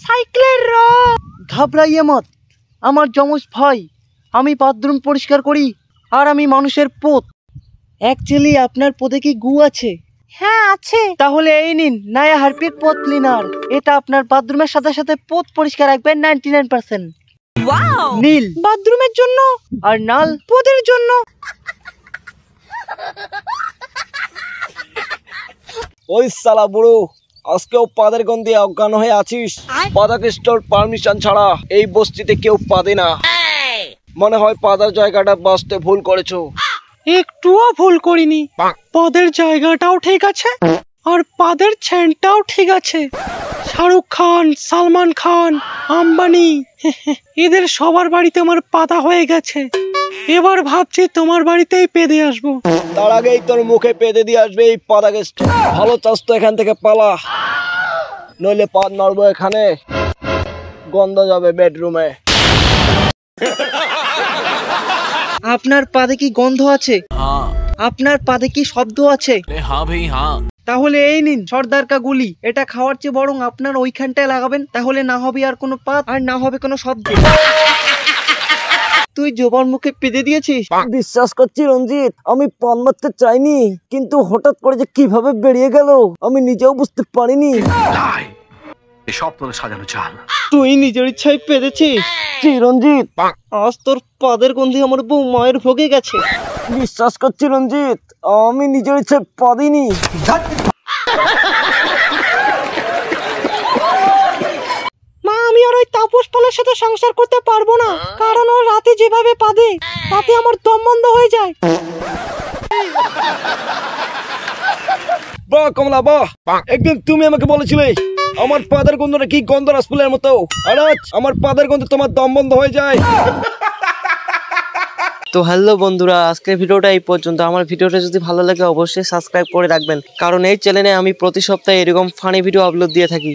সাইকেলের রং। ঘাবড়াইয়ে মত, আমার যমজ ভাই। আমি বাথরুম পরিষ্কার করি আর আমি মানুষের পোত। অ্যাকচুয়ালি আপনার পোতে কি গু আছে? হ্যাঁ আছে। তাহলে এই নিন নায়া হারপিক পোত ক্লিনার। এটা আপনার বাথরুমের সাথে সাথে পোত পরিষ্কার রাখবেন 99%। ওয়াও! নীল বাথরুমের জন্য আর নাল পোতের জন্য। ওই শালা বুড়ো, আজকেও পাদের গন্ধে অজ্ঞান হয়ে আছিস? পাদাকে স্টোর পারমিশন ছাড়া এই বস্তিতে কেউ পাদে না। মনে হয় পাদার জায়গাটা বাঁচতে ভুল করেছো। একটুও ভুল করিনি। পাদের জায়গাটাও ঠিক আছে আর পাদের ছেনটাও ঠিক আছে। শাহরুখ খান, সালমান খান, আম্বানি এদের সবার বাড়িতে আমার পাতা হয়ে গেছে। এবার ভাবছি তোমার বাড়িতেই পেদে আসবো। তার আগেই তোর মুখে পেদে দিয়ে আসবে এই পাদাকে স্টোর। ভালো চাস তো এখান থেকে পালা, নইলে পাদ নড়বো এখানে, গন্ধ যাবে বেডরুমে। আপনার পাদে কি গন্ধ আছে? আপনার পাদে কি শব্দ আছে? হ্যাঁ ভাই হ্যাঁ। তাহলে এই নিন সর্দার কা গুলি। এটা খাওয়ার চেয়ে বরং আপনার ওইখানটায় লাগাবেন, তাহলে না হবে আর কোনো পাত আর না হবে কোনো শব্দ। তুই জোবার মুখে পেদে দিয়েছিস? বিশ্বাস করছি রঞ্জিত, আমি পান মারতে চাইনি, কিন্তু হঠাৎ করে যে কিভাবে বেরিয়ে গেল আমি নিজেও বুঝতে পারিনি। এসব তোদের সাজানো চাল। তুই নিজের ইচ্ছায় পেদেছিস? কি রঞ্জিত, আজ তোর পাদের গন্ধে আমার বউ মায়ের ভোগে গেছে। বিশ্বাস করছি রঞ্জিত, আমি নিজের ইচ্ছায় পাদিনি। মা, আমি আর ওই তাপস পালের সাথে সংসার করতে পারবো না, কারণ ও রাতে যেভাবে পাদে তাতে আমার দম বন্ধ হয়ে যায়। বাহ কমলা বাহ, একদিন তুমি আমাকে বলেছিলে আমার পাদের গন্ধটা কি গন্ধ রাসপুলের মতো, আর আজ আমার পাদের গন্ধে তোমার দম বন্ধ হয়ে যায়। তো হ্যালো বন্ধুরা, আজকের ভিডিওটা এই পর্যন্ত। আমার ভিডিওটা যদি ভালো লাগে অবশ্যই সাবস্ক্রাইব করে রাখবেন, কারণ এই চ্যানেলে আমি প্রতি সপ্তাহে এরকম ফানি ভিডিও আপলোড দিয়ে থাকি।